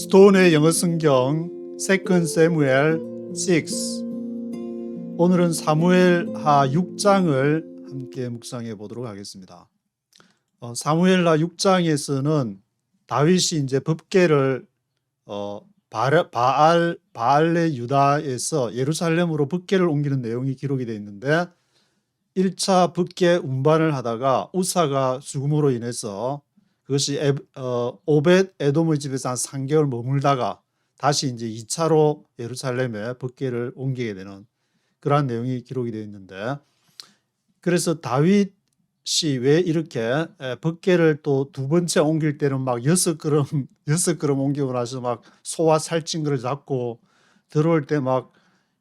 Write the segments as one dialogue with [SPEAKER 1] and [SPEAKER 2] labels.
[SPEAKER 1] 스톤의 영어 성경 세컨드 사무엘 6. 오늘은 사무엘하 6장을 함께 묵상해 보도록 하겠습니다. 사무엘하 6장에서는 다윗이 이제 법궤를 바알레 유다에서 예루살렘으로 법궤를 옮기는 내용이 기록이 되어 있는데 1차 법궤 운반을 하다가 우사가 죽음으로 인해서 그것이 오벳 에돔의 집에서 한 3개월 머물다가 다시 이제 2차로 예루살렘에 법궤를 옮기게 되는 그러한 내용이 기록이 되어 있는데, 그래서 다윗이 왜 이렇게 법궤를 또 두 번째 옮길 때는 막 6걸음 옮기고 나서 막 소와 살찐 걸 잡고 들어올 때 막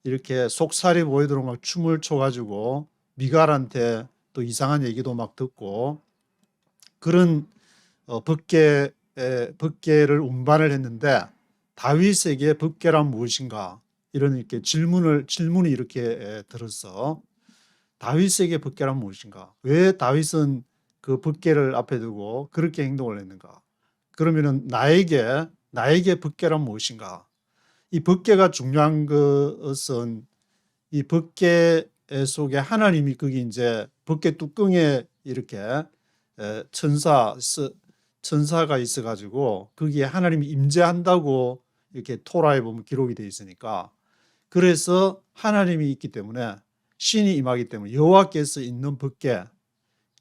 [SPEAKER 1] 이렇게 속살이 보이도록 막 춤을 춰가지고 미갈한테 또 이상한 얘기도 막 듣고 그런 법궤를 운반을 했는데, 다윗에게 법궤란 무엇인가 이런 이렇게 질문이 이렇게 들어서 다윗에게 법궤란 무엇인가, 왜 다윗은 그 법궤를 앞에 두고 그렇게 행동을 했는가, 그러면은 나에게 법궤란 무엇인가. 이 법궤가 중요한 것은 이 법궤 속에 하나님이 거기 이제 법궤 뚜껑에 이렇게 천사가 있어가지고 거기에 하나님이 임재한다고 이렇게 토라에 보면 기록이 되어 있으니까, 그래서 하나님이 있기 때문에 신이 임하기 때문에 여호와께서 있는 법궤.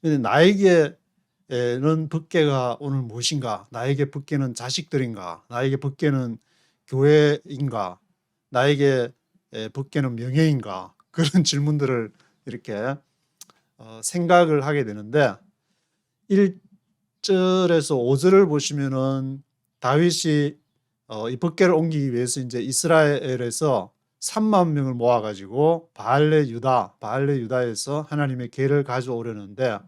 [SPEAKER 1] 근데 나에게는 법궤가 오늘 무엇인가, 나에게 법궤는 자식들인가, 나에게 법궤는 교회인가, 나에게 법궤는 명예인가, 그런 질문들을 이렇게 생각을 하게 되는데, 1절에서 5절을 보시면은 다윗이 이 법궤를 옮기기 위해서 이제 이스라엘에서 3만 명을 모아가지고 바알레 유다에서 하나님의 궤를 가져오려는데,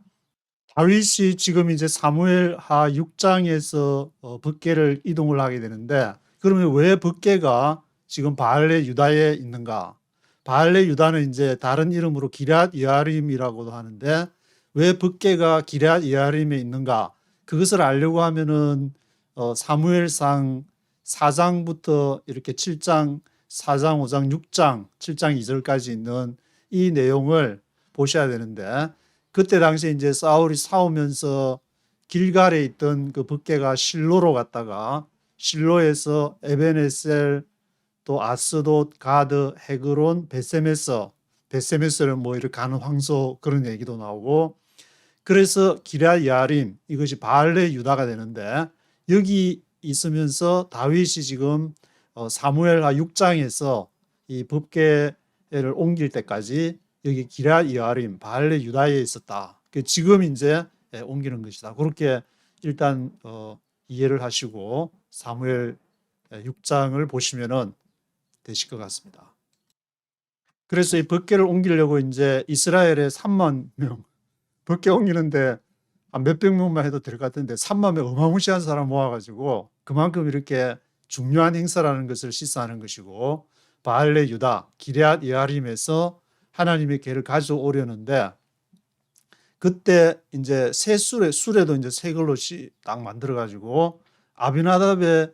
[SPEAKER 1] 다윗이 지금 이제 사무엘하 6장에서 법궤를 이동을 하게 되는데, 그러면 왜 법궤가 지금 바알레 유다에 있는가? 바알레 유다는 이제 다른 이름으로 기럇 여아림이라고도 하는데, 왜 법궤가 기럇 여아림에 있는가? 그것을 알려고 하면은 사무엘상 4장부터 이렇게 7장, 4장, 5장, 6장, 7장 2절까지 있는 이 내용을 보셔야 되는데, 그때 당시에 이제 사울이 싸우면서 길갈에 있던 그 법궤가 실로로 갔다가 실로에서 에벤에셀, 또 아스돗, 가드, 헤그론, 베세메스를 뭐 이렇게 가는 황소, 그런 얘기도 나오고, 그래서 기럇 여아림, 이것이 바알레 유다가 되는데, 여기 있으면서 다윗이 지금 사무엘하 6장에서 이 법궤를 옮길 때까지 여기 기럇 여아림, 바알레 유다에 있었다. 지금 이제 옮기는 것이다. 그렇게 일단 이해를 하시고 사무엘 6장을 보시면은 되실 것 같습니다. 그래서 이 법궤를 옮기려고 이제 이스라엘의 3만 명, 법궤 옮기는데 한 몇백 명만 해도 될 것 같은데 3만 명, 어마무시한 사람 모아가지고 그만큼 이렇게 중요한 행사라는 것을 시사하는 것이고, 바알레 유다, 기럇 여아림에서 하나님의 궤를 가져오려는데, 그때 이제 새 수레도 이제 새 걸로 딱 만들어가지고 아비나답의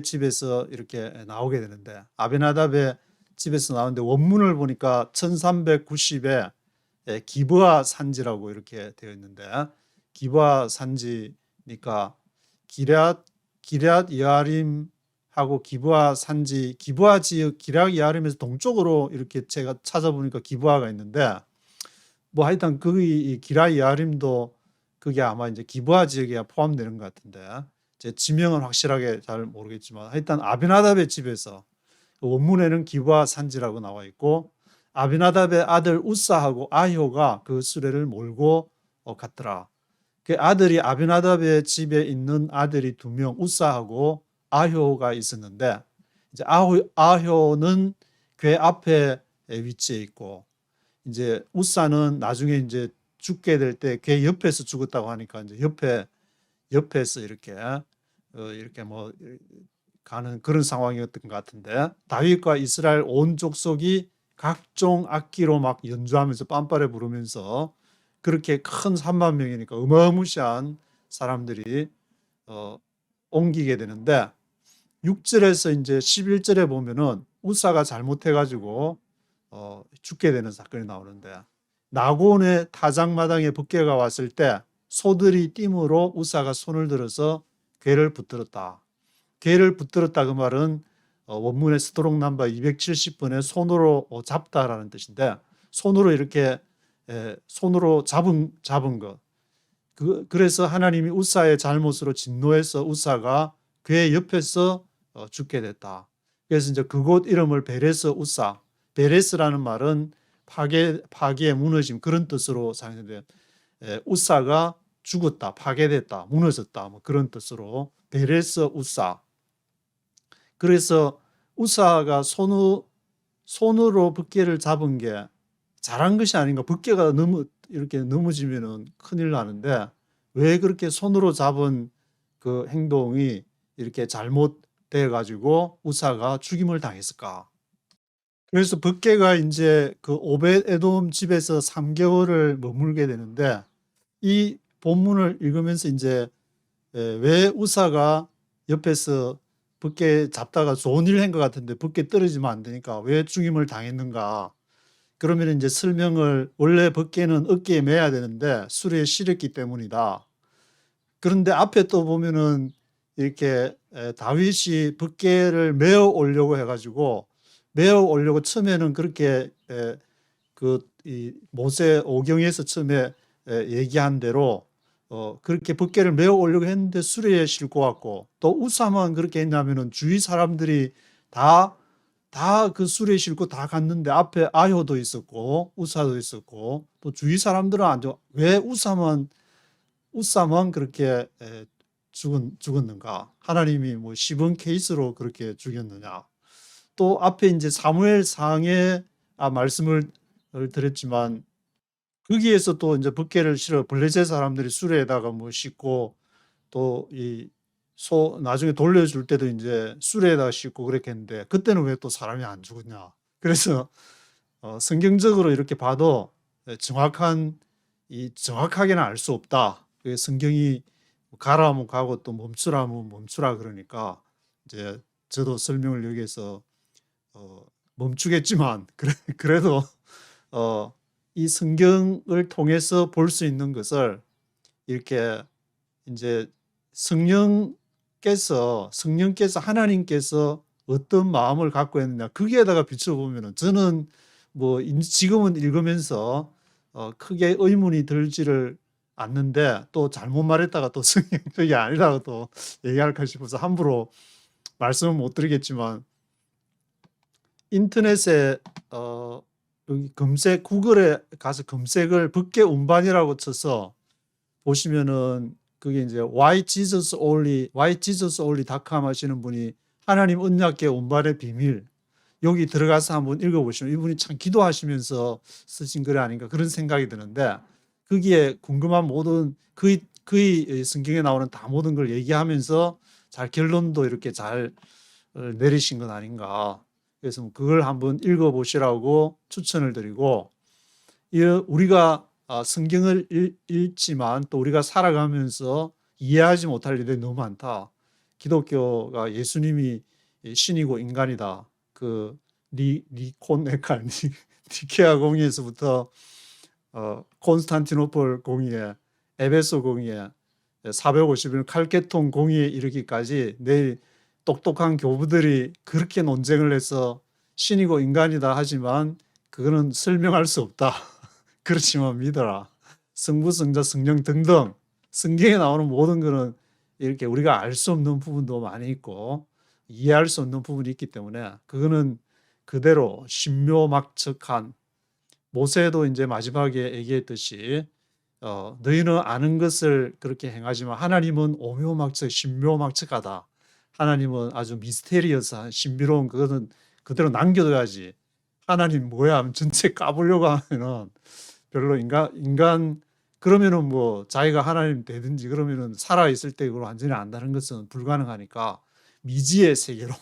[SPEAKER 1] 집에서 이렇게 나오게 되는데, 아비나답의 집에서 나오는데 원문을 보니까 1390에 기브아 산지라고 이렇게 되어 있는데, 기브아 산지니까 기럇 여아림하고 기브아 산지, 기브아 지역, 기럇 여아림에서 동쪽으로 이렇게 제가 찾아보니까 기브아가 있는데, 뭐 하여튼 거기 기럇 여아림도 그게 아마 이제 기브아 지역에 포함되는 것 같은데, 제 지명은 확실하게 잘 모르겠지만 하여튼 아비나답의 집에서, 원문에는 기브아 산지라고 나와 있고, 아비나답의 아들 우사하고 아효가 그 수레를 몰고 갔더라. 그 아들이, 아비나답의 집에 있는 아들이 2명, 우사하고 아효가 있었는데, 이제 아효는 궤 앞에 위치해 있고, 이제 우사는 나중에 이제 죽게 될 때 궤 옆에서 죽었다고 하니까 이제 옆에서 이렇게 뭐 가는 그런 상황이었던 것 같은데, 다윗과 이스라엘 온 족속이 각종 악기로 막 연주하면서 빰빠레 부르면서 그렇게 큰 3만 명이니까 어마무시한 사람들이 옮기게 되는데, 6절에서 이제 11절에 보면은 우사가 잘못해 가지고 죽게 되는 사건이 나오는데, 나곤의 타작마당에 북괴가 왔을 때 소들이 띠므로 우사가 손을 들어서 괴를 붙들었다. 괴를 붙들었다 그 말은 원문의 스트록 넘버 270번에 손으로 잡다라는 뜻인데, 손으로 이렇게 손으로 잡은 것. 그래서 하나님이 우사의 잘못으로 진노해서 우사가 괴 옆에서 죽게 됐다. 그래서 이제 그곳 이름을 베레스 우사, 베레스라는 말은 파괴, 무너짐 그런 뜻으로 사용되는데, 우사가 죽었다, 파괴됐다, 무너졌다 뭐 그런 뜻으로 베레스 우사. 그래서 우사가 손으로 붓개를 잡은 게 잘한 것이 아닌가. 붓개가 이렇게 넘어지면은 큰일 나는데 왜 그렇게 손으로 잡은 그 행동이 이렇게 잘못돼 가지고 우사가 죽임을 당했을까? 그래서 붓개가 이제 그 오벳 에돔 집에서 3개월을 머물게 되는데, 이 본문을 읽으면서 이제 왜 우사가 옆에서 붓개 잡다가 좋은 일 한 것 같은데 붓개 떨어지면 안 되니까 왜 죽임을 당했는가? 그러면 이제 설명을, 원래 붓개는 어깨에 매야 되는데 수레에 실었기 때문이다. 그런데 앞에 또 보면은 이렇게 다윗이 붓개를 메어 오려고 해가지고, 메어 오려고 처음에는 그렇게 이 모세 오경에서 처음에 얘기한 대로 그렇게 붓개를 메어 오려고 했는데 수레에 싣고 왔고, 또 우사만 그렇게 했냐면은 주위 사람들이 다 그 수레에 싣고 다 갔는데 앞에 아효도 있었고 우사도 있었고, 또 주위 사람들은 왜 우사만 그렇게 죽었는가? 하나님이 뭐 시범 케이스로 그렇게 죽였느냐? 또 앞에 이제 사무엘상에 말씀을 드렸지만, 거기에서 또 이제 붓개를 실어 블레셋 사람들이 수레에다가 뭐 싣고, 또 이 나중에 돌려줄 때도 이제 수레에다가 싣고 그렇게 했는데, 그때는 왜 또 사람이 안 죽었냐? 그래서 성경적으로 이렇게 봐도 정확하게는 알 수 없다. 성경이 가라면 가고 또 멈추라면 멈추라 그러니까 이제 저도 설명을 여기에서 멈추겠지만, 그래도 이 성경을 통해서 볼 수 있는 것을, 이렇게 이제 성령께서 하나님께서 어떤 마음을 갖고 있느냐, 거기에다가 비춰보면은 저는 뭐 지금은 읽으면서 크게 의문이 들지를 않는데, 또 잘못 말했다가 또 성경적이 아니라고 또 얘기할까 싶어서 함부로 말씀을 못 드리겠지만, 인터넷에 여기 구글에 가서 검색을 붓개 운반이라고 쳐서 보시면은 그게 이제 whyjesusonly.com 하시는 분이 하나님 언약궤 운반의 비밀, 여기 들어가서 한번 읽어보시면 이분이 참 기도하시면서 쓰신 글이 아닌가 그런 생각이 드는데, 거기에 궁금한 모든 그의 성경에 나오는 다 모든 걸 얘기하면서 잘 결론도 이렇게 잘 내리신 건 아닌가. 그래서 그걸 한번 읽어보시라고 추천을 드리고, 우리가 성경을 읽지만 또 우리가 살아가면서 이해하지 못할 일이 너무 많다. 기독교가 예수님이 신이고 인간이다. 그 니케아 공의에서부터 콘스탄티노플 공의회, 에베소 공의회, 450일 칼케톤 공의에 이르기까지 내일 똑똑한 교부들이 그렇게 논쟁을 해서 신이고 인간이다 하지만 그거는 설명할 수 없다. 그렇지만 믿어라. 성부, 성자, 성령 등등 성경에 나오는 모든 것은 이렇게 우리가 알 수 없는 부분도 많이 있고 이해할 수 없는 부분이 있기 때문에 그거는 그대로 신묘막측한, 모세도 이제 마지막에 얘기했듯이 너희는 아는 것을 그렇게 행하지만 하나님은 오묘막측, 신묘막측하다. 하나님은 아주 미스테리어스한 신비로운, 그거는 그대로 남겨둬야지. 하나님 뭐야 하면 전체 까보려고 하면은 별로 인간 그러면은 뭐 자기가 하나님 되든지 그러면은 살아있을 때 그걸 완전히 안다는 것은 불가능하니까 미지의 세계로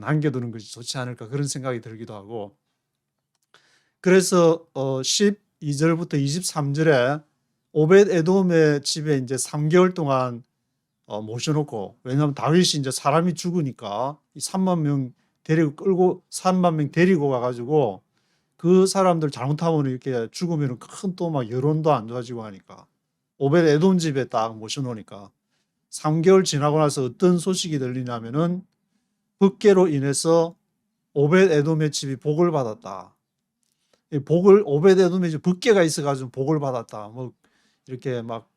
[SPEAKER 1] 남겨두는 것이 좋지 않을까 그런 생각이 들기도 하고, 그래서 12절부터 23절에 오벳 에돔의 집에 이제 3개월 동안 모셔놓고, 왜냐하면 다윗이 이제 사람이 죽으니까 이 3만 명 데리고 끌고 3만 명 데리고 가가지고 그 사람들 잘못하면 이렇게 죽으면 큰 또 막 여론도 안 좋아지고 하니까 오벳 에돔 집에 딱 모셔놓으니까 3개월 지나고 나서 어떤 소식이 들리냐면은 붓개로 인해서 오벳 에돔의 집이 복을 받았다. 이 복을 오벳 에돔의 집 붓개가 있어가지고 복을 받았다. 뭐 이렇게 막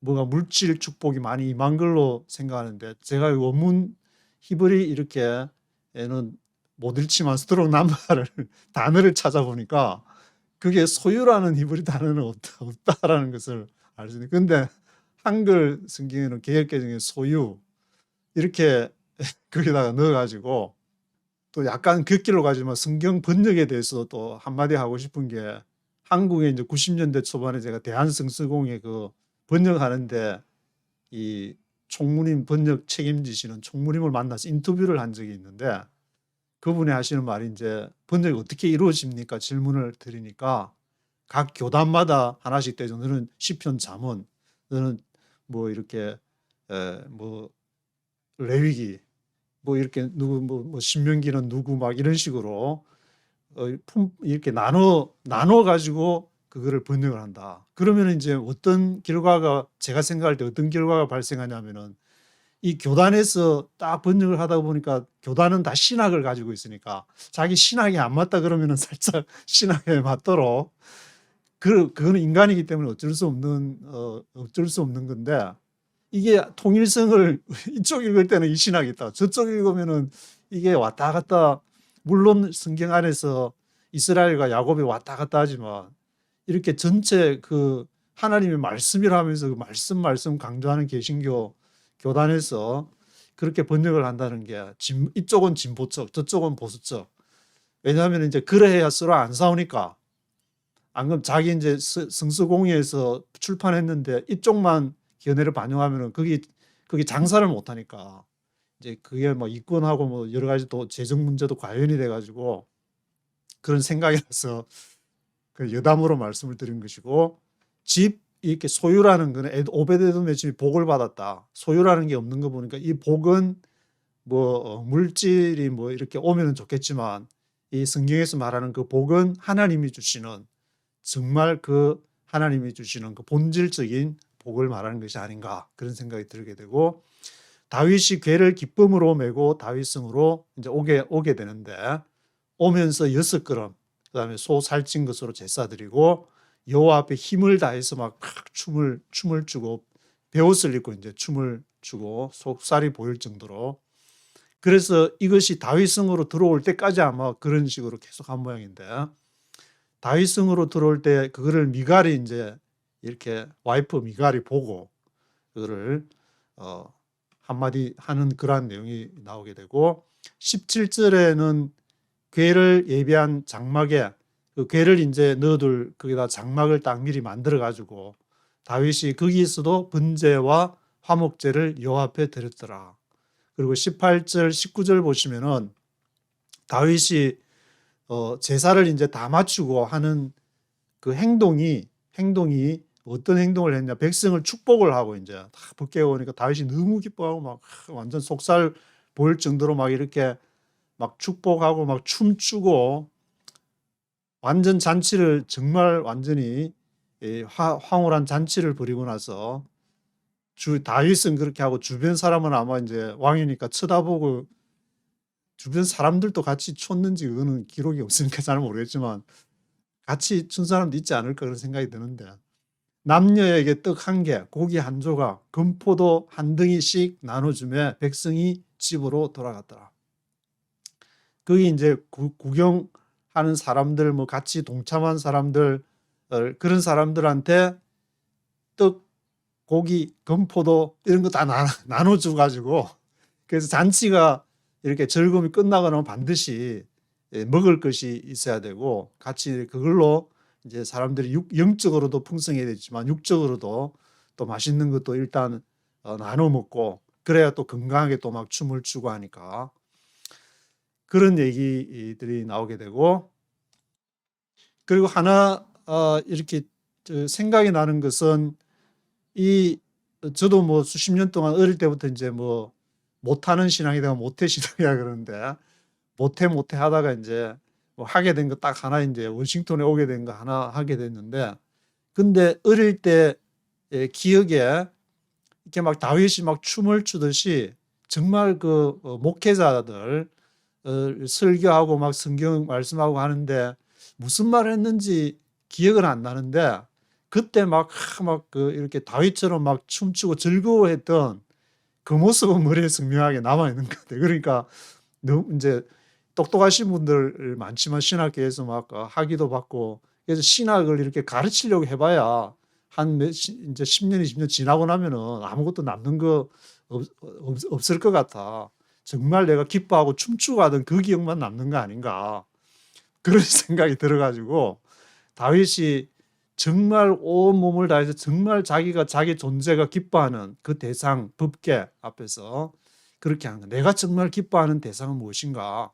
[SPEAKER 1] 뭐가 물질 축복이 많이 임한 걸로 생각하는데, 제가 원문 히브리 이렇게 에는 못 읽지만 스트록 남바를 단어를 찾아보니까 그게 소유라는 히브리 단어는 없다라는 것을 알 수 있는데, 근데 한글 성경에는 개역개정에 소유 이렇게 거기다가 넣어가지고, 또 약간 긋길로 가지만 성경 번역에 대해서 또 한마디 하고 싶은 게, 한국에 이제 90년대 초반에 제가 대한성서공회 그 번역하는데 이 총무님 번역 책임지시는 총무님을 만나서 인터뷰를 한 적이 있는데, 그분이 하시는 말이 이제 번역이 어떻게 이루어집니까? 질문을 드리니까 각 교단마다 하나씩 떼죠. 너는 시편 잠언, 너는 뭐 이렇게 뭐 레위기, 뭐 이렇게 누구 뭐 신명기는 누구 막 이런 식으로 이렇게 나눠 가지고 그거를 번역을 한다. 그러면 이제 어떤 결과가, 제가 생각할 때 어떤 결과가 발생하냐면은, 이 교단에서 딱 번역을 하다 보니까 교단은 다 신학을 가지고 있으니까 자기 신학이 안 맞다 그러면은 살짝 신학에 맞도록, 그거는 인간이기 때문에 어쩔 수 없는 건데, 이게 통일성을 이쪽 읽을 때는 이 신학이 있다, 저쪽 읽으면은 이게 왔다 갔다, 물론 성경 안에서 이스라엘과 야곱이 왔다 갔다 하지만 이렇게 전체 그 하나님의 말씀이라 하면서 그 말씀 강조하는 개신교 교단에서 그렇게 번역을 한다는 게, 이쪽은 진보적, 저쪽은 보수적. 왜냐하면 이제 그래야 서로 안 싸우니까. 안 그럼 자기 이제 성서공회에서 출판했는데 이쪽만 견해를 반영하면은 거기 장사를 못 하니까, 이제 그게 뭐 이권하고 뭐 여러 가지 또 재정 문제도 관련이 돼 가지고 그런 생각이라서 그 여담으로 말씀을 드린 것이고, 집 이렇게 소유라는 거는 오베데돔의 집이 복을 받았다. 소유라는 게 없는 거 보니까 이 복은 뭐 물질이 뭐 이렇게 오면은 좋겠지만, 이 성경에서 말하는 그 복은 하나님이 주시는, 정말 그 하나님이 주시는 그 본질적인 복을 말하는 것이 아닌가, 그런 생각이 들게 되고, 다윗이 궤를 기쁨으로 메고 다윗성으로 이제 오게 되는데, 오면서 6걸음, 그다음에 소 살찐 것으로 제사 드리고 여호와 앞에 힘을 다해서 막 춤을 추고 베옷을 입고 이제 춤을 추고 속살이 보일 정도로, 그래서 이것이 다윗성으로 들어올 때까지 아마 그런 식으로 계속 한 모양인데, 다윗성으로 들어올 때 그거를 미갈이 이제 이렇게 와이프 미갈이 보고 그거를 한마디 하는 그러한 내용이 나오게 되고, 17절에는 궤를 예비한 장막에 그 궤를 이제 넣어둘 거기다 장막을 딱 미리 만들어 가지고 다윗이 거기에서도 번제와 화목제를 여호와 앞에 드렸더라. 그리고 18절 19절 보시면은 다윗이 제사를 이제 다 마치고 하는 그 행동이 어떤 행동을 했냐, 백성을 축복을 하고 이제 다 벗겨 오니까 다윗이 너무 기뻐하고 막 완전 속살 보일 정도로 막 이렇게 막 축복하고 막 춤추고, 완전 잔치를 정말 완전히 황홀한 잔치를 벌이고 나서, 다윗은 그렇게 하고 주변 사람은 아마 이제 왕이니까 쳐다보고 주변 사람들도 같이 췄는지 그거는 기록이 없으니까 잘 모르겠지만 같이 춘 사람도 있지 않을까 그런 생각이 드는데, 남녀에게 떡 1개, 고기 1조각, 금포도 1덩이씩 나눠주며 백성이 집으로 돌아갔더라. 거기 이제 구경하는 사람들, 뭐 같이 동참한 사람들, 그런 사람들한테 떡, 고기, 금포도 이런 거 다 나눠줘 가지고, 그래서 잔치가 이렇게 즐거움이 끝나고 나면 반드시 먹을 것이 있어야 되고, 같이 그걸로 이제 사람들이 영적으로도 풍성해야 되지만 육적으로도 또 맛있는 것도 일단 나눠 먹고, 그래야 또 건강하게 또 막 춤을 추고 하니까 그런 얘기들이 나오게 되고, 그리고 하나 이렇게 생각이 나는 것은, 이 저도 뭐 수십 년 동안 어릴 때부터 이제 뭐 못하는 신앙이다 모태 신앙이라 그러는데 모태 하다가 이제 뭐 하게 된 거 딱 하나 이제 워싱턴에 오게 된 거 하나 하게 됐는데 근데 어릴 때 기억에 이렇게 막 다윗이 막 춤을 추듯이 정말 그 목회자들 설교하고 막 성경 말씀하고 하는데 무슨 말을 했는지 기억은 안 나는데 그때 막 그 이렇게 다윗처럼 막 춤추고 즐거워했던 그 모습은 머리에 선명하게 남아 있는 것 같아요. 그러니까 너무 이제 똑똑하신 분들 많지만 신학계에서 막 학위도 받고 그래서 신학을 이렇게 가르치려고 해봐야 한 이제 10년, 20년 지나고 나면은 아무것도 남는 거 없을 것 같아. 정말 내가 기뻐하고 춤추고 하던 그 기억만 남는 거 아닌가. 그런 생각이 들어가지고 다윗이 정말 온 몸을 다해서 정말 자기가 자기 존재가 기뻐하는 그 대상, 법계 앞에서 그렇게 하는 거. 내가 정말 기뻐하는 대상은 무엇인가?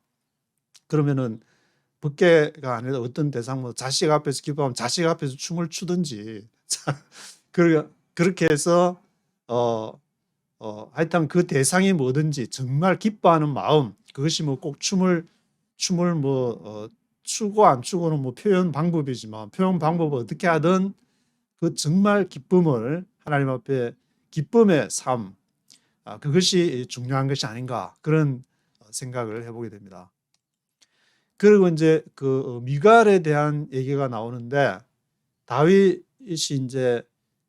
[SPEAKER 1] 그러면은 법계가 아니라 어떤 대상, 뭐 자식 앞에서 기뻐하면 자식 앞에서 춤을 추든지 그렇게 해서 하여튼 그 대상이 뭐든지 정말 기뻐하는 마음 그것이 뭐 꼭 춤을 뭐 추고 안 추고는 뭐 표현 방법이지만 표현 방법을 어떻게 하든 그 정말 기쁨을 하나님 앞에 기쁨의 삶 그것이 중요한 것이 아닌가 그런 생각을 해보게 됩니다. 그리고 이제 그 미갈에 대한 얘기가 나오는데 다윗이 이제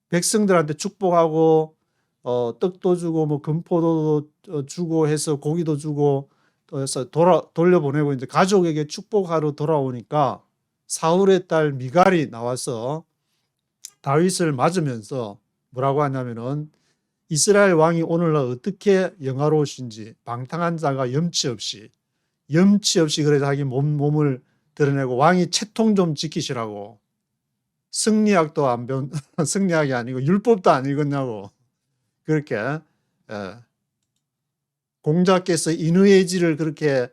[SPEAKER 1] 백성들한테 축복하고 떡도 주고 뭐 금포도 주고 해서 고기도 주고 해서 돌려보내고 이제 가족에게 축복하러 돌아오니까 사울의 딸 미갈이 나와서 다윗을 맞으면서 뭐라고 하냐면은 이스라엘 왕이 오늘날 어떻게 영화로우신지 방탕한 자가 염치 없이 그래서 자기 몸을 드러내고 왕이 채통 좀 지키시라고 승리학도 안 배운 승리학이 아니고 율법도 안 읽었냐고 그렇게 공자께서 인의예지를 그렇게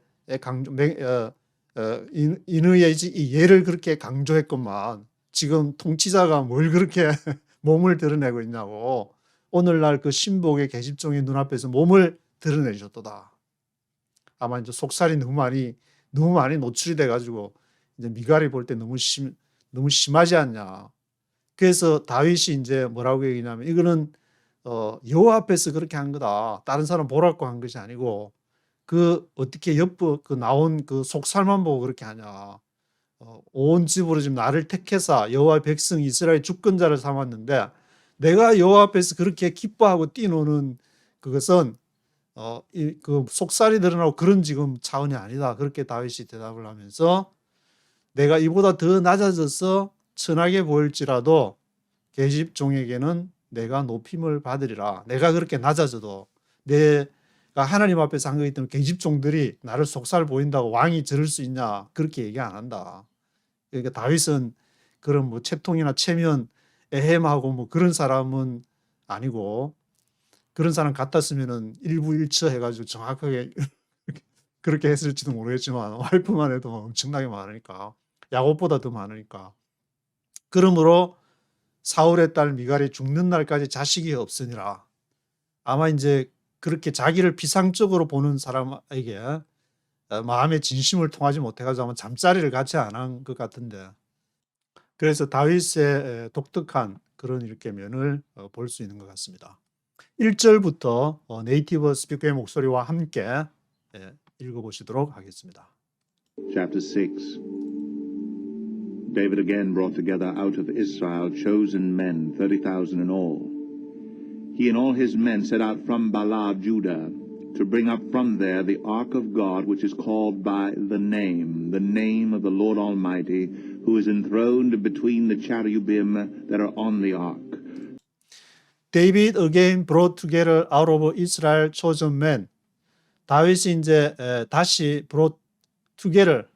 [SPEAKER 1] 인의예지 이 예를 그렇게 강조했건만 지금 통치자가 뭘 그렇게 몸을 드러내고 있냐고 오늘날 그 신복의 계집종의 눈앞에서 몸을 드러내셨도다. 아마 이제 속살이 너무 많이 노출이 돼가지고 이제 미갈이 볼 때 너무 심하지 않냐. 그래서 다윗이 이제 뭐라고 얘기냐면 이거는 여호와 앞에서 그렇게 한 거다. 다른 사람 보라고 한 것이 아니고 그 어떻게 그 나온 그 속살만 보고 그렇게 하냐. 온 집으로 지금 나를 택해서 여호와의 백성 이스라엘 주권자를 삼았는데 내가 여호와 앞에서 그렇게 기뻐하고 뛰노는 그것은 그 속살이 드러나고 그런 지금 차원이 아니다. 그렇게 다윗이 대답을 하면서 내가 이보다 더 낮아져서 천하게 보일지라도 계집종에게는 내가 높임을 받으리라. 내가 그렇게 낮아져도 내가 하나님 앞에서 한 거기 때문에 계집종들이 나를 속살 보인다고 왕이 저럴 수 있냐 그렇게 얘기 안 한다. 그러니까 다윗은 그런 뭐 채통이나 체면 에헴하고 뭐 그런 사람은 아니고 그런 사람 같았으면은 일부일처 해가지고 정확하게 그렇게 했을지도 모르겠지만 와이프만 해도 엄청나게 많으니까 야곱보다 더 많으니까 그러므로 사울의 딸 미갈이 죽는 날까지 자식이 없으니라. 아마 이제 그렇게 자기를 비상적으로 보는 사람에게 마음의 진심을 통하지 못해가지고 아마 잠자리를 같이 안 한 것 같은데 그래서 다윗의 독특한 그런 이렇게 면을 볼 수 있는 것 같습니다. 1절부터 네이티브 스피커의 목소리와 함께 읽어보시도록 하겠습니다.
[SPEAKER 2] Chapter 6 David again brought together out of Israel chosen men, 30,000 in all. He and all his men set out from Baalah, Judah, to bring up from there the ark of God, which is called by the name of the Lord Almighty, who is enthroned between the cherubim that are on the ark.
[SPEAKER 1] David again brought together out of Israel chosen men. 다윗이 이제 다시 brought together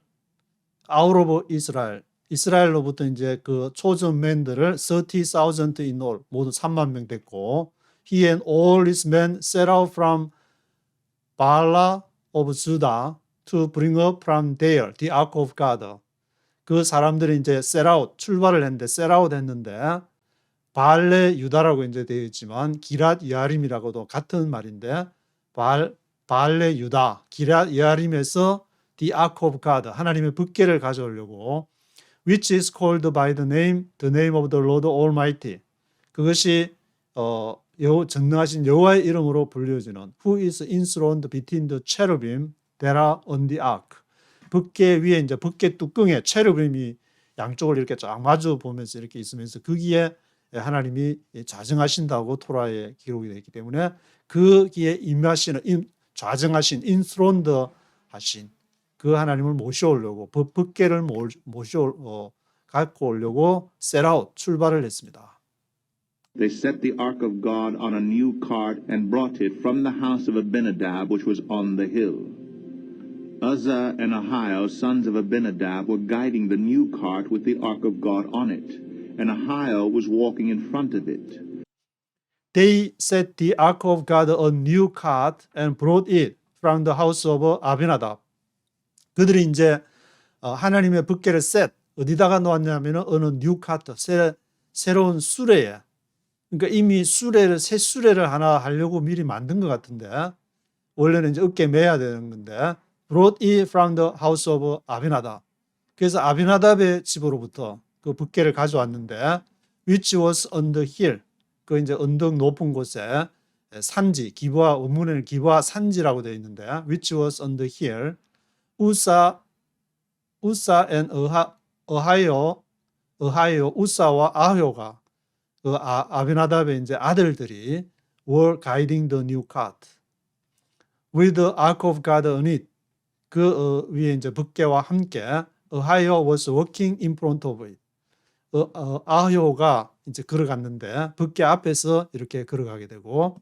[SPEAKER 1] out of Israel. 이스라엘로부터 이제 그 chosen men들을 30,000 in all 모두 3만 명 됐고 he and all his men set out from Baalah of Judah to bring up from there the ark of God. 그 사람들이 이제 set out 출발을 했는데 set out 했는데 바알레 유다라고 이제 되어 있지만 기랏 여아림이라고도 같은 말인데 바알레 유다 기랏 여아림에서 the ark of God 하나님의 법궤를 가져오려고 which is called by the name of the Lord Almighty 그것이 전능하신 여호와의 이름으로 불려지는 who is enthroned between the cherubim that are on the ark 법궤 위에 이제 법궤 뚜껑에 체르빔이 양쪽을 이렇게 쫙 마주 보면서 이렇게 있으면서 거기에 하나님이 좌정하신다고 토라에 기록이 되어 있기 때문에 거기에 임하시는 좌정하신 enthroned 하신 그 하나님을 모셔오려고 법궤를 갖고 오려고 set out 출발을 했습니다.
[SPEAKER 2] They set the ark of God on a new cart and brought it from the house of Abinadab, which was on the hill. Uzzah and Ahio, sons of Abinadab, were guiding the new cart with the ark of God on it, and Ahio was walking in front of it.
[SPEAKER 1] They set the ark of God on a new cart and brought it from the house of Abinadab. 그들이 이제 하나님의 법궤를 어디다가 놓았냐면은 어느 뉴 카트 새로운 수레에 그러니까 이미 새 수레를 하나 하려고 미리 만든 것 같은데 원래는 이제 어깨에 매야 되는 건데 brought it from the house of Abinadab. 그래서 아비나답의 집으로부터 그 법궤를 가져왔는데 which was on the hill. 그 이제 언덕 높은 곳에 산지 기브아 원문에는 기브아 산지라고 되어 있는데 which was on the hill. 우사 and 어하이오 우사와 아효가 그 아비나답의 이제 아들들이 were guiding the new cart with the ark of God on it. 그 위에 이제 법궤와 함께 어하이오 was walking in front of it. 아효가 이제 걸어갔는데 법궤 앞에서 이렇게 걸어가게 되고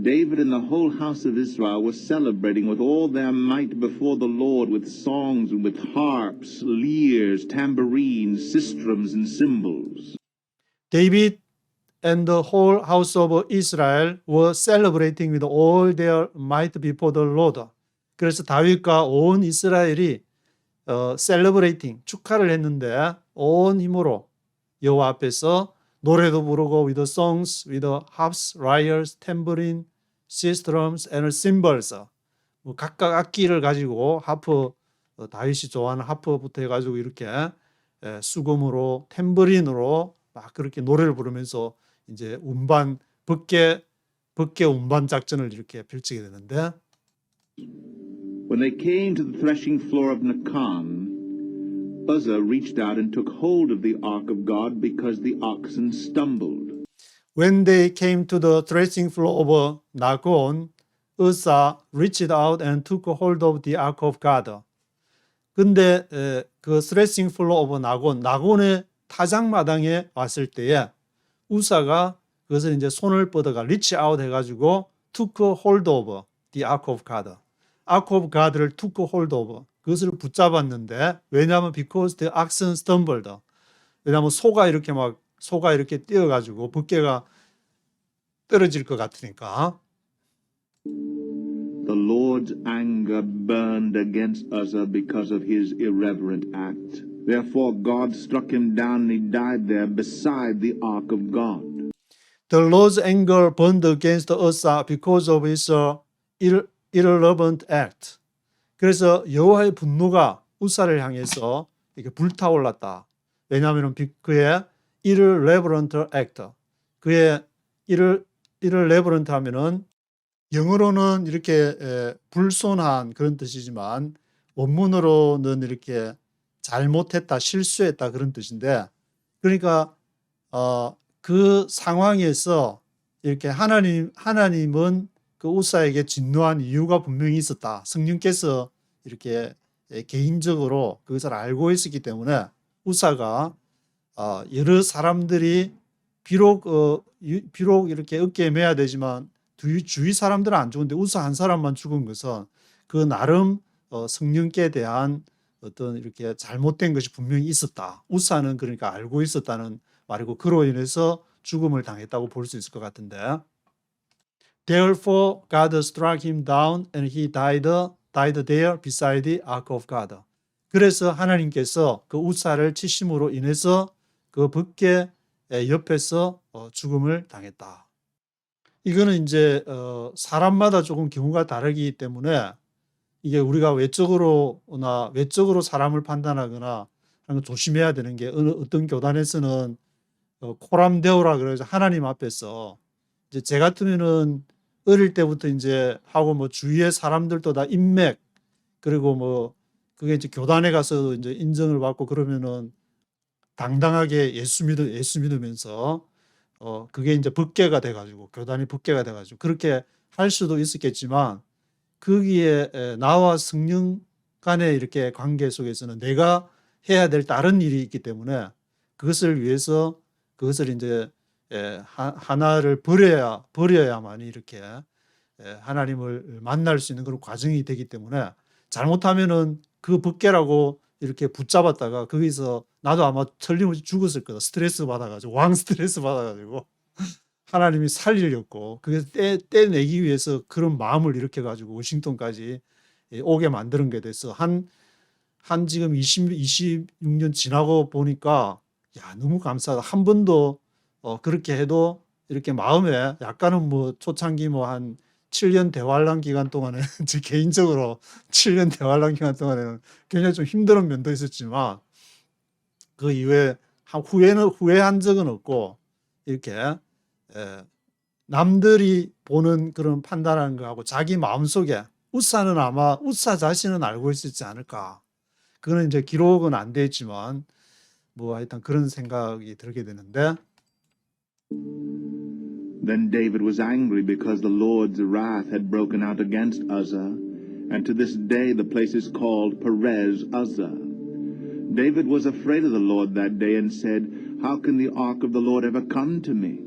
[SPEAKER 2] David and the whole house of Israel were celebrating with all their might before the Lord with songs and with harps, lyres, tambourines, sistrums, and cymbals.
[SPEAKER 1] David and the whole house of Israel were celebrating with all their might before the Lord. 그래서 다윗과 온 이스라엘이 celebrating 축하를 했는데 온 힘으로 여호와 앞에서 노래도 부르고 with the songs, with the harps, lyres, tambourine, sistrums, and cymbals. 뭐 각각 악기를 가지고 하프 다윗이 좋아하는 하프부터 해가지고 이렇게 수금으로 탬버린으로 막 그렇게 노래를 부르면서 이제 법궤 운반 작전을 이렇게 펼치게 되는데
[SPEAKER 2] When they came to the threshing floor of Nakan, Uzzah reached out and took hold of the ark of God because the oxen stumbled.
[SPEAKER 1] When they came to the threshing floor of Nagon, Uzzah reached out and took hold of the ark of God. 근데 그 threshing floor of 나곤의 타작마당에 왔을 때에 우사가 그것을 이제 손을 뻗어가 reach out 해가지고 took hold of the ark of God. ark of God를 took hold of 그것을 붙잡았는데 왜냐하면 because the oxen stumbled. 왜냐하면 소가 이렇게 뛰어가지고 법궤가 떨어질 것 같으니까.
[SPEAKER 2] The Lord's anger burned against Uzzah because of his irreverent act. Therefore God struck him down and he died there beside the ark of God.
[SPEAKER 1] The Lord's anger burned against Uzzah because of his irreverent act. 그래서 여호와의 분노가 우사를 향해서 이렇게 불타올랐다. 왜냐하면 그의 irreverent act, 그의 irreverent 하면은 영어로는 이렇게 불손한 그런 뜻이지만 원문으로는 이렇게 잘못했다, 실수했다 그런 뜻인데 그러니까 그 상황에서 이렇게 하나님은 그 우사에게 진노한 이유가 분명히 있었다. 성령께서 이렇게 개인적으로 그것을 알고 있었기 때문에 우사가 여러 사람들이 비록 이렇게 어깨에 매야 되지만 주위 사람들은 안 죽은데 우사 한 사람만 죽은 것은 그 나름 성령께 대한 어떤 이렇게 잘못된 것이 분명히 있었다. 우사는 그러니까 알고 있었다는 말이고 그로 인해서 죽음을 당했다고 볼 수 있을 것 같은데. Therefore God struck him down and he died there beside the ark of God. 그래서 하나님께서 그 우사를 치심으로 인해서 그 법궤 옆에서 죽음을 당했다. 이거는 이제 사람마다 조금 경우가 다르기 때문에 이게 우리가 외적으로 사람을 판단하거나 하는 거 조심해야 되는 게 어떤 교단에서는 코람데오라 그래서 하나님 앞에서 이제 제 같으면은 어릴 때부터 이제 하고 뭐 주위의 사람들도 다 인맥 그리고 뭐 그게 이제 교단에 가서 이제 인정을 받고 그러면은 당당하게 예수 믿으면서 그게 이제 법궤가 돼 가지고 교단이 법궤가 돼 가지고 그렇게 할 수도 있었겠지만 거기에 나와 성령 간의 이렇게 관계 속에서는 내가 해야 될 다른 일이 있기 때문에 그것을 위해서 그것을 이제 하나를 버려야만이 이렇게 하나님을 만날 수 있는 그런 과정이 되기 때문에 잘못하면은 그 법궤라고 이렇게 붙잡았다가 거기서 나도 아마 틀림없이 죽었을 거다. 스트레스 받아가지고 왕 스트레스 받아가지고 하나님이 살리려고 그래서 떼내기 위해서 그런 마음을 일으켜가지고 워싱턴까지 오게 만드는 게 됐어. 한 지금 26년 지나고 보니까 야 너무 감사하다. 한 번도 그렇게 해도 이렇게 마음에 약간은 뭐 초창기 뭐 한 7년 대환란 기간 동안에 제 개인적으로 7년 대환란 기간 동안에는 굉장히 좀 힘든 면도 있었지만 그 이후에 후회한 적은 없고 이렇게 남들이 보는 그런 판단하는 거하고 자기 마음속에 우사는 아마 우사 자신은 알고 있었지 않을까. 그거는 이제 기록은 안 돼 있지만 뭐 하여튼 그런 생각이 들게 되는데
[SPEAKER 2] Then David was angry because the Lord's wrath had broken out against Uzzah, and to this day the place is called Perez Uzzah. David was afraid of the Lord that day and said, "How can the ark of the Lord ever come to me?"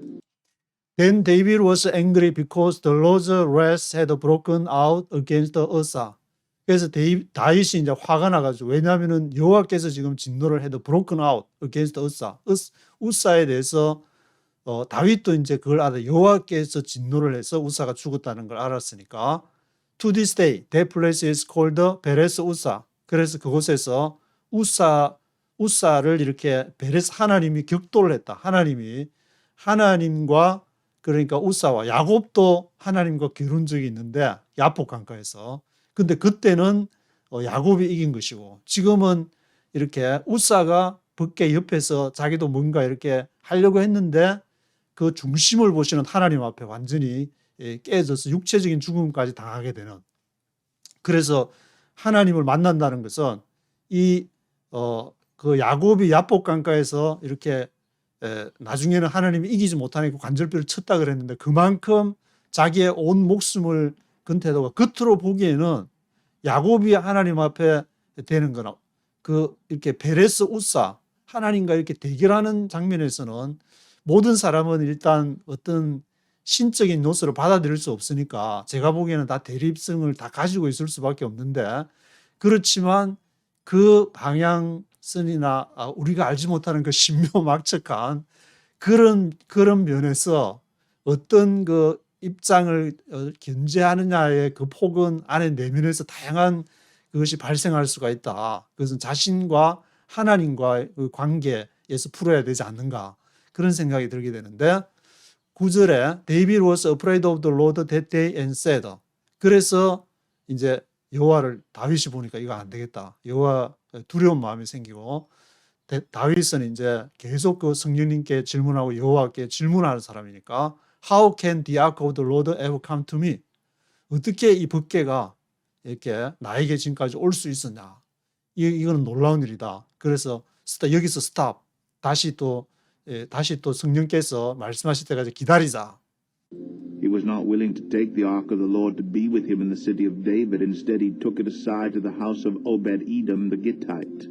[SPEAKER 1] Then David was angry because the Lord's wrath had broken out against Uzzah. 그래서 다윗이 이제 화가 나가지고 왜냐하면은 여호와께서 지금 진노를 해도 broken out against Uzzah. 우사에 대해서 다윗도 이제 그걸 알아 여호와께서 진노를 해서 우사가 죽었다는 걸 알았으니까 to this day that place is called 베레스 우사. 그래서 그곳에서 우사를 이렇게 베레스 하나님이 격돌을 했다. 하나님과 그러니까 우사와 야곱도 하나님과 결혼 적이 있는데 야복 강가에서 근데 그때는 야곱이 이긴 것이고 지금은 이렇게 우사가 법궤 옆에서 자기도 뭔가 이렇게 하려고 했는데 그 중심을 보시는 하나님 앞에 완전히 깨져서 육체적인 죽음까지 당하게 되는 그래서 하나님을 만난다는 것은 그 야곱이 야복 강가에서 이렇게 나중에는 하나님이 이기지 못하니까 관절뼈를 쳤다 그랬는데 그만큼 자기의 온 목숨을 건태도가 겉으로 보기에는 야곱이 하나님 앞에 되는 거나 이렇게 베레스 우사 하나님과 이렇게 대결하는 장면에서는 모든 사람은 일단 어떤 신적인 요소를 받아들일 수 없으니까 제가 보기에는 다 대립성을 다 가지고 있을 수밖에 없는데 그렇지만 그 방향성이나 우리가 알지 못하는 그 신묘막측한 그런 면에서 어떤 그 입장을 견제하느냐의 그 폭은 안에 내면에서 다양한 그것이 발생할 수가 있다. 그것은 자신과 하나님과의 그 관계에서 풀어야 되지 않는가 그런 생각이 들게 되는데 9절에 David was afraid of the Lord that day and said 그래서 이제 여호와를 다윗이 보니까 이거 안 되겠다. 여호와 두려운 마음이 생기고 다윗은 이제 계속 그 성령님께 질문하고 여호와께 질문하는 사람이니까 How can the ark of the Lord ever come to me? 어떻게 이 법궤가 이렇게 나에게 지금까지 올 수 있었냐? 이거는 놀라운 일이다. 그래서 여기서 스탑. 다시 또 성령께서 말씀하실 때까지 기다리자.
[SPEAKER 2] He was not willing to take the ark of the Lord to be with him in the city of David. Instead, he took it aside to the house of Obed-Edom the Gittite.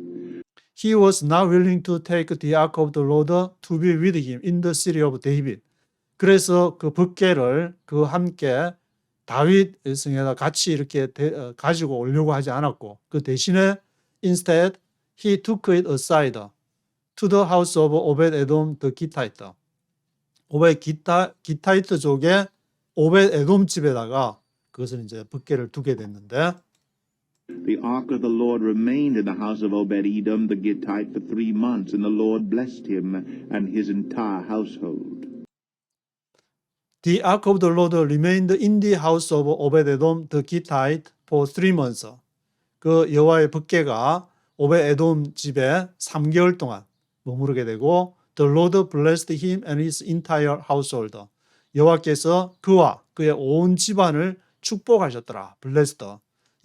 [SPEAKER 1] He was not willing to take the ark of the Lord to be with him in the city of David. 그래서 그 법궤를 함께 다윗 성에다 같이 이렇게 가지고 오려고 하지 않았고 그 대신에 instead he took it aside to the house of Obed-Edom the Gittite. 기타이트족의 오벳에돔 집에다가 그것을 이제 법궤를 두게 됐는데
[SPEAKER 2] The ark of the Lord remained in the house of Obed-Edom the Gittite for 3 months, and the Lord blessed him and his entire household.
[SPEAKER 1] The ark of the Lord remained in the house of Obed-Edom the Gittite for 3 months. 그 여호와의 법궤가 오벳에돔 집에 3개월 동안 머무르게 되고 The Lord blessed him and his entire household. 여호와께서 그와 그의 온 집안을 축복하셨더라. blessed.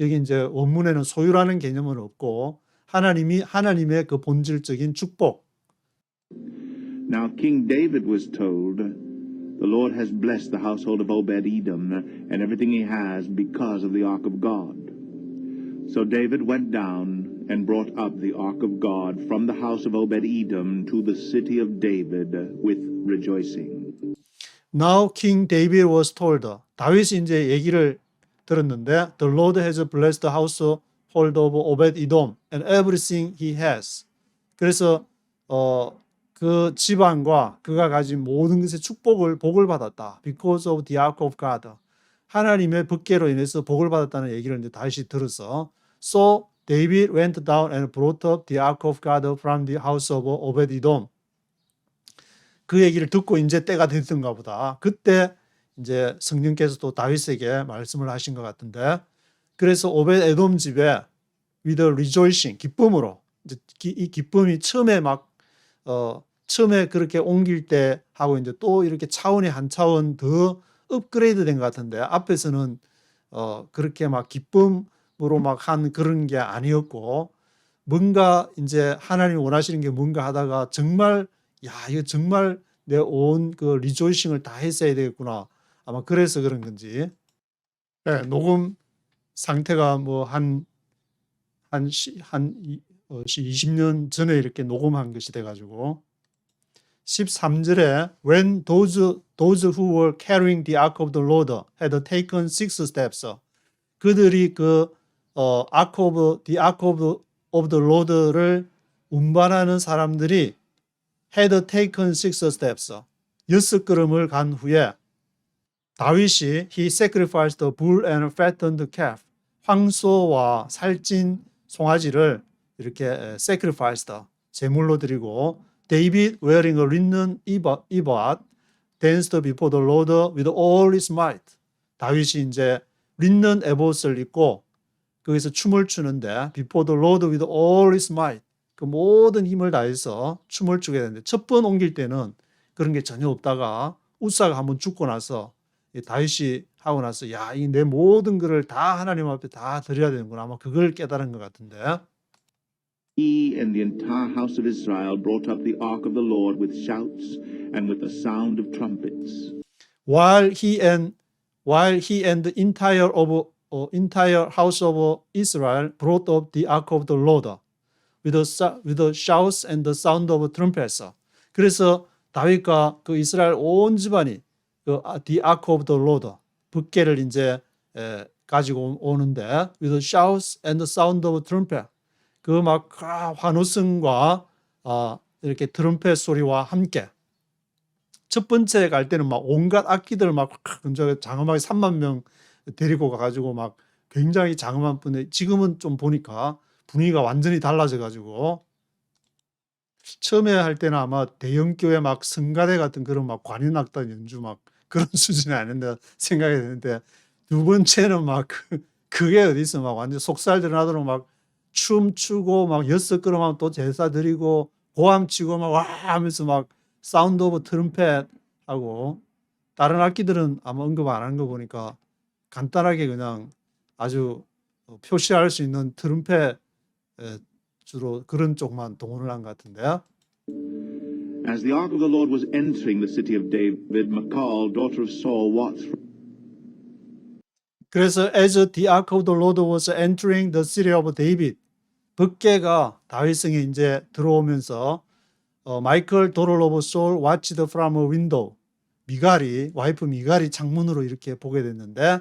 [SPEAKER 1] 여기 이제 원문에는 소유라는 개념은 없고 하나님의 그 본질적인 축복.
[SPEAKER 2] Now King David was told, "The Lord has blessed the household of Obed-Edom and everything he has because of the ark of God." So David went down and brought up the ark of God from the house of Obed-Edom to the city of David with rejoicing.
[SPEAKER 1] Now King David was told. 다윗이 이제 얘기를 들었는데 The Lord has blessed the household of Obed-Edom and everything he has. 그래서 그 집안과 그가 가진 모든 것의 복을 받았다. Because of the ark of God. 하나님의 법궤로 인해서 복을 받았다는 얘기를 이제 다시 들어서 So David went down and brought up the ark of God from the house of Obed-Edom. 그 얘기를 듣고 이제 때가 됐던가 보다. 그때 이제 성령께서도 다윗에게 말씀을 하신 것 같은데, 그래서 오벳에돔 집에 with rejoicing, 기쁨으로, 이제 이 기쁨이 처음에 처음에 그렇게 옮길 때 하고 이제 또 이렇게 차원이 한 차원 더 업그레이드 된 것 같은데, 앞에서는 그렇게 막 기쁨으로 막 한 그런 게 아니었고, 뭔가 이제 하나님이 원하시는 게 뭔가 하다가 정말 이거 정말 내 온 그 리조이싱을 다 했어야 되겠구나. 아마 그래서 그런 건지. 네, 녹음 상태가 뭐 한 20년 전에 이렇게 녹음한 것이 돼가지고 13절에 When those who were carrying the ark of the Lord had taken 6 steps. 그들이 the ark of the Lord를 운반하는 사람들이 had taken 6 steps. 6걸음을 간 후에 다윗이 he sacrificed a bull and fattened calf. 황소와 살찐 송아지를 이렇게 sacrificed 제물로 드리고 David wearing a linen ephod danced before the Lord with all his might. 다윗이 이제 린넨 에봇을 입고 거기서 춤을 추는데 before the Lord with all his might. 그 모든 힘을 다해서 춤을 추게 되는데 첫 번 옮길 때는 그런 게 전혀 없다가 우사가 한번 죽고 나서 다윗이 하고 나서 이 내 모든 것을 다 하나님 앞에 다 드려야 되는구나. 아마 그걸 깨달은 것 같은데.
[SPEAKER 2] He and the entire house of Israel brought up the ark of the Lord with shouts and with the sound of trumpets. While
[SPEAKER 1] he and the entire house of Israel brought up the ark of the Lord with the shouts and the sound of trumpets. 그래서 다윗과 그 이스라엘 온 집안이 the ark of the Lord 법궤를 이제 가지고 오는데 with the shouts and the sound of trumpet. 그 막 환호성과 이렇게 트럼펫 소리와 함께 첫 번째 갈 때는 막 온갖 악기들 막 장엄하게 3만 명 데리고 가가지고 막 굉장히 장엄한 분에 지금은 좀 보니까 분위기가 완전히 달라져 가지고 처음에 할 때는 아마 대형교회 막 성가대 같은 그런 막 관현악단 연주 막 그런 수준이 아닌데 생각이 드는데 두 번째는 막 그게 어디서 막 완전 속살 드러나도록 막 춤추고 막 6걸음 하면 또 제사 드리고 고함 치고 막 와 하면서 막 사운드 오브 트럼펫 하고 다른 악기들은 아마 언급 안 하는 거 보니까 간단하게 그냥 아주 표시할 수 있는 트럼펫 주로 그런 쪽만 동원을 한 것 같은데요.
[SPEAKER 2] As the ark of the Lord was entering the city of David, Michal, daughter of Saul, watched.
[SPEAKER 1] 그래서 as the ark of the Lord was entering the city of David, 법궤가 다윗성에 이제 들어오면서 마이클 daughter of Saul watched from a window. 와이프 미갈이 창문으로 이렇게 보게 됐는데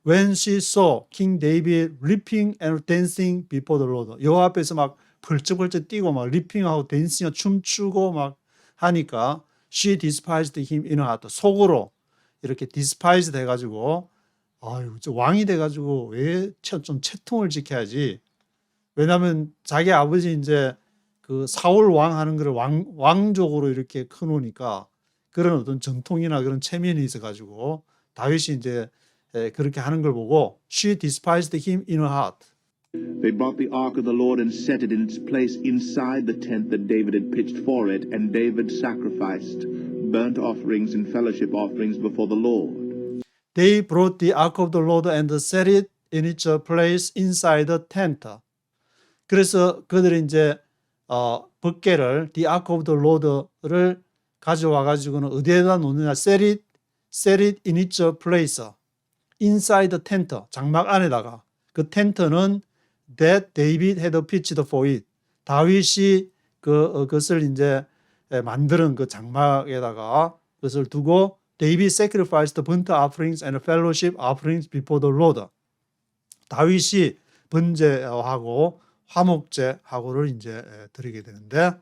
[SPEAKER 1] when she saw King David leaping and dancing before the Lord. 여호와 앞에서 막 벌쩍벌쩍 뛰고 막 리핑하고 댄싱하고 춤추고 막 하니까 she despised him in her heart. 속으로 이렇게 despised 해가지고 아유, 저 왕이 돼가지고 왜 좀 채통을 지켜야지. 왜냐하면 자기 아버지 이제 그 사울 왕 하는 거를 왕족으로 이렇게 커놓으니까 그런 어떤 전통이나 그런 체면이 있어가지고 다윗이 이제 그렇게 하는 걸 보고 she despised him in her heart.
[SPEAKER 2] They brought the ark of the Lord and set it in its place inside the tent that David had pitched for it, and David sacrificed burnt offerings and fellowship offerings before the Lord.
[SPEAKER 1] They brought the ark of the Lord and set it in its place inside the tent. 그래서 그들이 이제 법궤를 the ark of the Lord를 가져와 가지고는 어디에다 놓느냐? set it in its place inside the tent. 장막 안에다가. 그 텐트는 that David had pitched for it. 다윗이 그것을 이제 만드는 그 장막에다가 그것을 두고 David sacrificed burnt offerings and fellowship offerings before the Lord. 다윗이 번제하고 화목제하고를 이제 드리게 되는데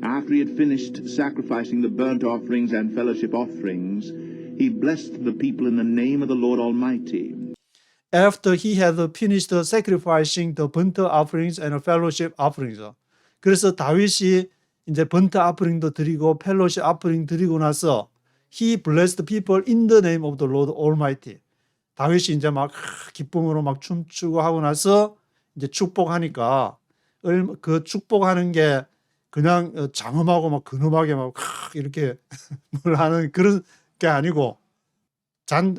[SPEAKER 2] After he had finished sacrificing the burnt offerings and fellowship offerings, he blessed the people in the name of the Lord Almighty.
[SPEAKER 1] after he had finished sacrificing the burnt offerings and fellowship offerings. 그래서 다윗이 이제 burnt offering도 드리고 fellowship offering 드리고 나서 he blessed people in the name of the Lord Almighty. 다윗이 이제 막 기쁨으로 막 춤추고 하고 나서 이제 축복하니까 그 축복하는 게 그냥 장엄하고 막 근엄하게 막 이렇게 뭘 하는 그런 게 아니고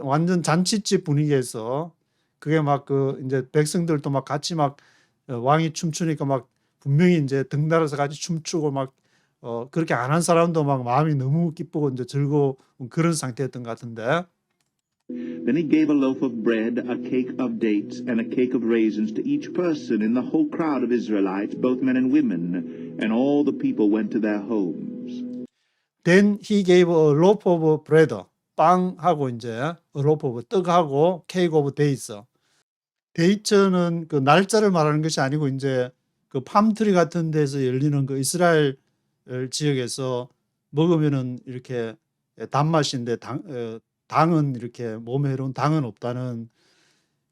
[SPEAKER 1] 완전 잔치집 분위기에서 그게 막 그 이제 백성들도 막 같이 막 왕이 춤추니까 막 분명히 이제 등달아서 같이 춤추고 막 그렇게 안 한 사람도 막 마음이 너무 기쁘고 이제 즐거운 그런 상태였던 것 같은데.
[SPEAKER 2] Then he gave a loaf of bread, a cake of dates, and a cake of raisins to each person in the whole crowd of Israelites, both men and women, and all the people went to their homes.
[SPEAKER 1] Then he gave a loaf of bread, 빵하고 이제 a loaf of 떡하고 cake of dates. 데이트는 그 날짜를 말하는 것이 아니고 이제 그 팜트리 같은 데서 열리는 그 이스라엘 지역에서 먹으면은 이렇게 단맛인데 당은 이렇게 몸에 해로운 당은 없다는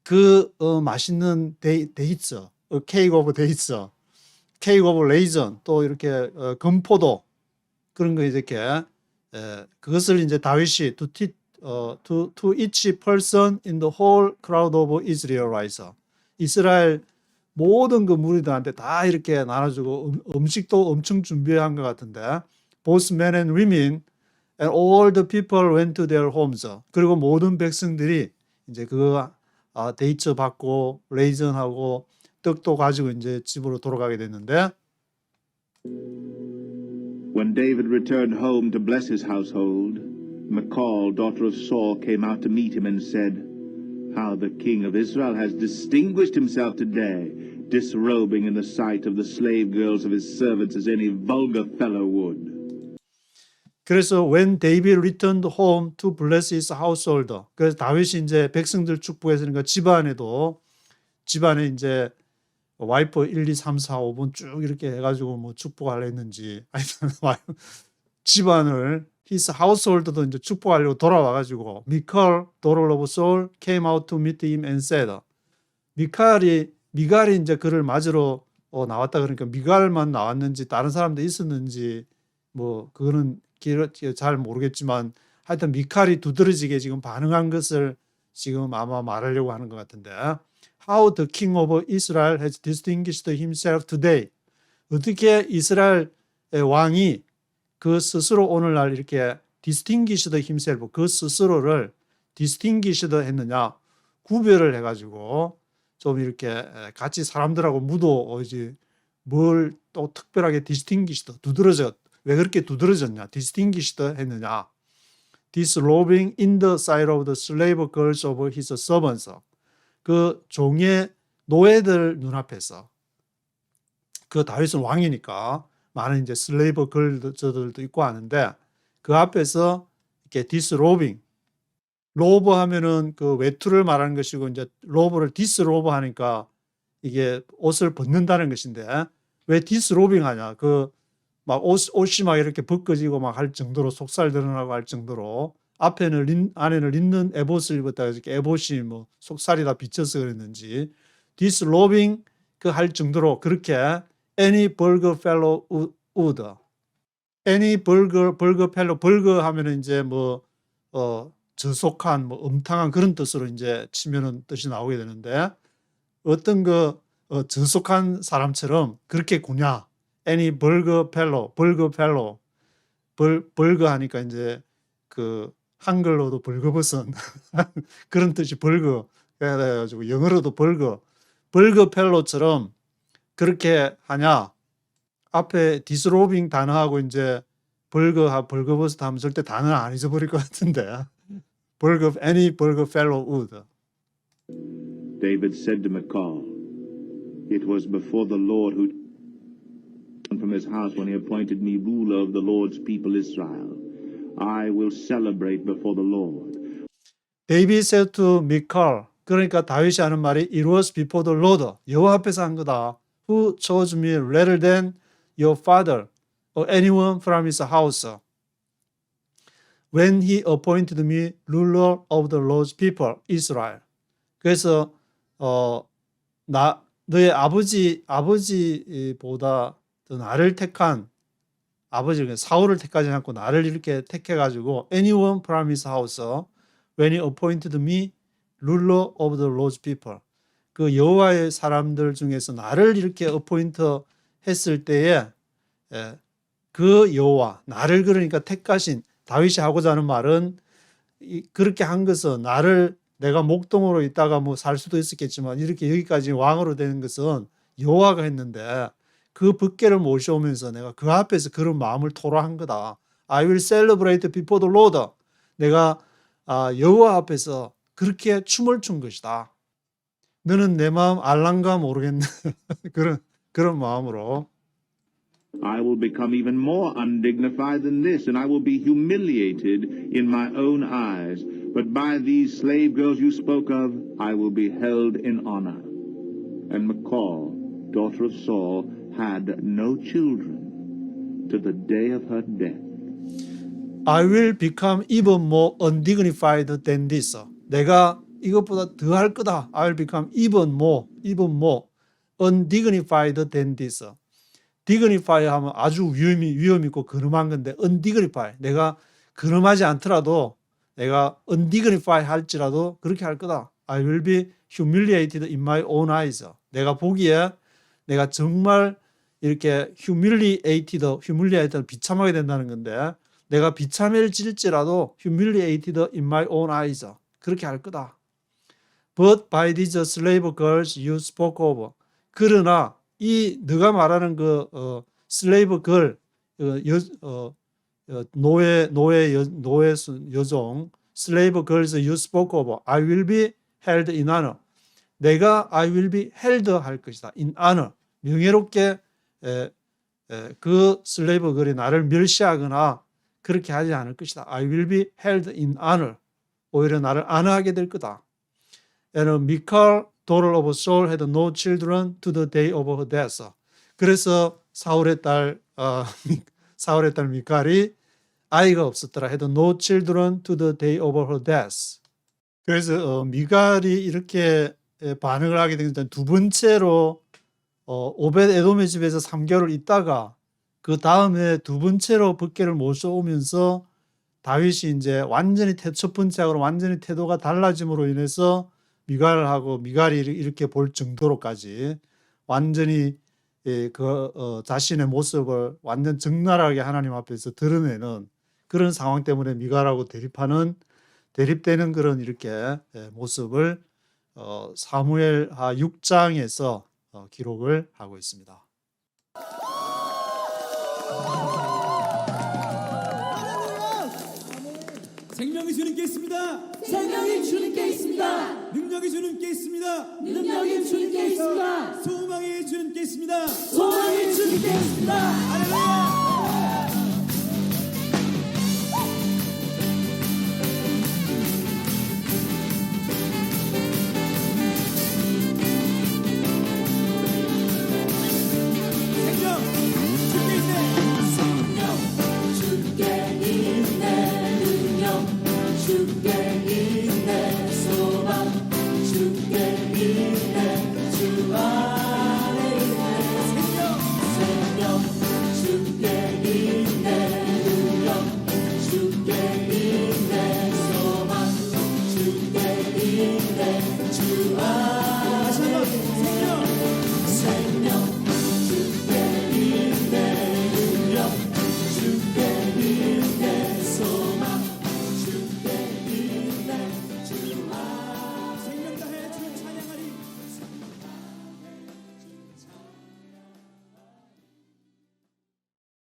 [SPEAKER 1] 그 맛있는 데이츠, 케이크 오브 데이츠, 케이크 오브 레이전, 또 이렇게 건포도 그런 거 이렇게 그것을 이제 다윗이 to each person in the whole crowd of Israelites. 이스라엘 모든 그 무리들한테 다 이렇게 나눠주고 음식도 엄청 준비한 것 같은데 both men and women and all the people went to their homes. 그리고 모든 백성들이 이제 그 데이트 받고 레이전하고 떡도 가지고 이제 집으로 돌아가게 됐는데
[SPEAKER 2] When David returned home to bless his household, Michal, daughter of Saul, came out to meet him and said, How the king of Israel has distinguished himself today, disrobing in the sight of the slave girls of his servants as any vulgar fellow would.
[SPEAKER 1] 그래서 when David returned home to bless his household. 그래서 다윗이 이제 백성들 축복했으니까 집안에 이제 와이프 1, 2, 3, 4, 5분 쭉 이렇게 해가지고 뭐 축복하려 했는지 하여튼 집안을 his household도 이제 축복하려고 돌아와가지고 Michal, daughter of Saul, came out to meet him and said. 미갈이 이제 그를 맞으러 나왔다 그러니까 미갈만 나왔는지 다른 사람도 있었는지 뭐 그거는 잘 모르겠지만 하여튼 미칼이 두드러지게 지금 반응한 것을 지금 아마 말하려고 하는 것 같은데 How the king of Israel has distinguished himself today. 어떻게 이스라엘의 왕이 그 스스로 오늘날 이렇게 distinguished himself, 그 스스로를 distinguished 했느냐, 구별을 해가지고 좀 이렇게 같이 사람들하고 묻어오지 뭘 또 특별하게 distinguished, 왜 그렇게 두드러졌냐, distinguished 했느냐. disrobing in the sight of the slave girls of his servants. 그 종의 노예들 눈앞에서 그 다윗은 왕이니까 많은 이제 슬레이브 걸들도 있고 하는데 그 앞에서 이렇게 disrobing, 로브 하면은 그 외투를 말하는 것이고 이제 로브를 disrobe 하니까 이게 옷을 벗는다는 것인데 왜 disrobing 하냐? 그 막 옷이 막 이렇게 벗겨지고 막 할 정도로 속살 드러나고 할 정도로 안에는 린넨 에봇을 입었다 해서 에봇이 뭐 속살이 다 비쳐서 그랬는지 disrobing 그 할 정도로 그렇게 any vulgar fellow would any vulgar fellow vulgar 하면은 이제 뭐 저속한 뭐 음탕한 그런 뜻으로 이제 치면은 뜻이 나오게 되는데 어떤 그 저속한 사람처럼 그렇게 구냐 any vulgar fellow 벌거 하니까 이제 그 한글로도 벌거벗은 그런 뜻이 벌거 그래가지고 영어로도 벌거 펠로처럼 그렇게 하냐 앞에 디스로빙 단어하고 이제 벌거벗은 하면 절대 단어는 안 잊어버릴 것 같은데 any 벌거 fellow would.
[SPEAKER 2] David said to Michal, "It was before the Lord who from his house when he appointed me ruler of the Lord's people Israel. I will celebrate before the Lord."
[SPEAKER 1] David said to Michal, 그러니까 다윗이 하는 말이 It was before the Lord, 여호와 앞에서 한 거다. Who chose me rather than your father or anyone from his house. When he appointed me ruler of the Lord's people Israel. 그래서 너의 아버지보다 더 나를 택한 아버지 사울을 택하지 않고 나를 이렇게 택해가지고 anyone from his house when he appointed me ruler of the Lord's people 그 여호와의 사람들 중에서 나를 이렇게 appoint 했을 때에 그 여호와 나를 그러니까 택하신 다윗이 하고자 하는 말은 그렇게 한 것은 나를 내가 목동으로 있다가 뭐 살 수도 있었겠지만 이렇게 여기까지 왕으로 되는 것은 여호와가 했는데 그 법궤를 모셔오면서 내가 그 앞에서 그런 마음을 토로한 거다. I will celebrate before the Lord. 내가 여호와 앞에서 그렇게 춤을 춘 것이다. 너는 내 마음 알란가 모르겠네. 그런 마음으로.
[SPEAKER 2] I will become even more undignified than this, and I will be humiliated in my own eyes. But by these slave girls you spoke of, I will be held in honor. And Michal, daughter of Saul, had no children to the day of her death.
[SPEAKER 1] I will become even more undignified than this. 내가 이것보다 더 할 거다. I will become even more undignified than this. dignify 하면 아주 위험 있고 근엄한 건데 undignify 내가 근엄하지 않더라도 내가 undignify 할지라도 그렇게 할 거다. I will be humiliated in my own eyes. 내가 보기에 내가 정말 이렇게 humiliated 비참하게 된다는 건데 내가 비참해질지라도 humiliated in my own eyes. 그렇게 할 거다. But by these slave girls you spoke of. 그러나 이 네가 말하는 그 slave girl 노예 여종 slave girls you spoke of. I will be held in honor. 내가 I will be held 할 것이다. in honor. 명예롭게 그 슬레이브 걸이 나를 멸시하거나 그렇게 하지 않을 것이다. I will be held in honor. 오히려 나를 안하게 될 거다. And Michal, daughter of Saul, had no children to the day of her death. 그래서 사울의 딸 미칼이 아이가 없었더라. had no children to the day of her death. 그래서 미칼이 이렇게 반응을 하게 된 건 두 번째로 오벳 에돔의 집에서 3개월을 있다가 그 다음에 두 번째로 법궤를 모셔오면서 다윗이 이제 완전히 첫 번째하고는 완전히 태도가 달라짐으로 인해서 미갈이 이렇게 볼 정도로까지 완전히 자신의 모습을 완전 적나라하게 하나님 앞에서 드러내는 그런 상황 때문에 미갈하고 대립되는 그런 이렇게 모습을 사무엘하 6장에서 기록을 하고 있습니다.
[SPEAKER 3] 생명이 주님께 있습니다.
[SPEAKER 4] 생명이 주님께 있습니다.
[SPEAKER 3] 능력이 주님께 있습니다.
[SPEAKER 4] 능력이 주님께 있습니다.
[SPEAKER 3] 소망이 주님께 있습니다.
[SPEAKER 4] 소망이 주님께 있습니다.
[SPEAKER 3] 할렐루야.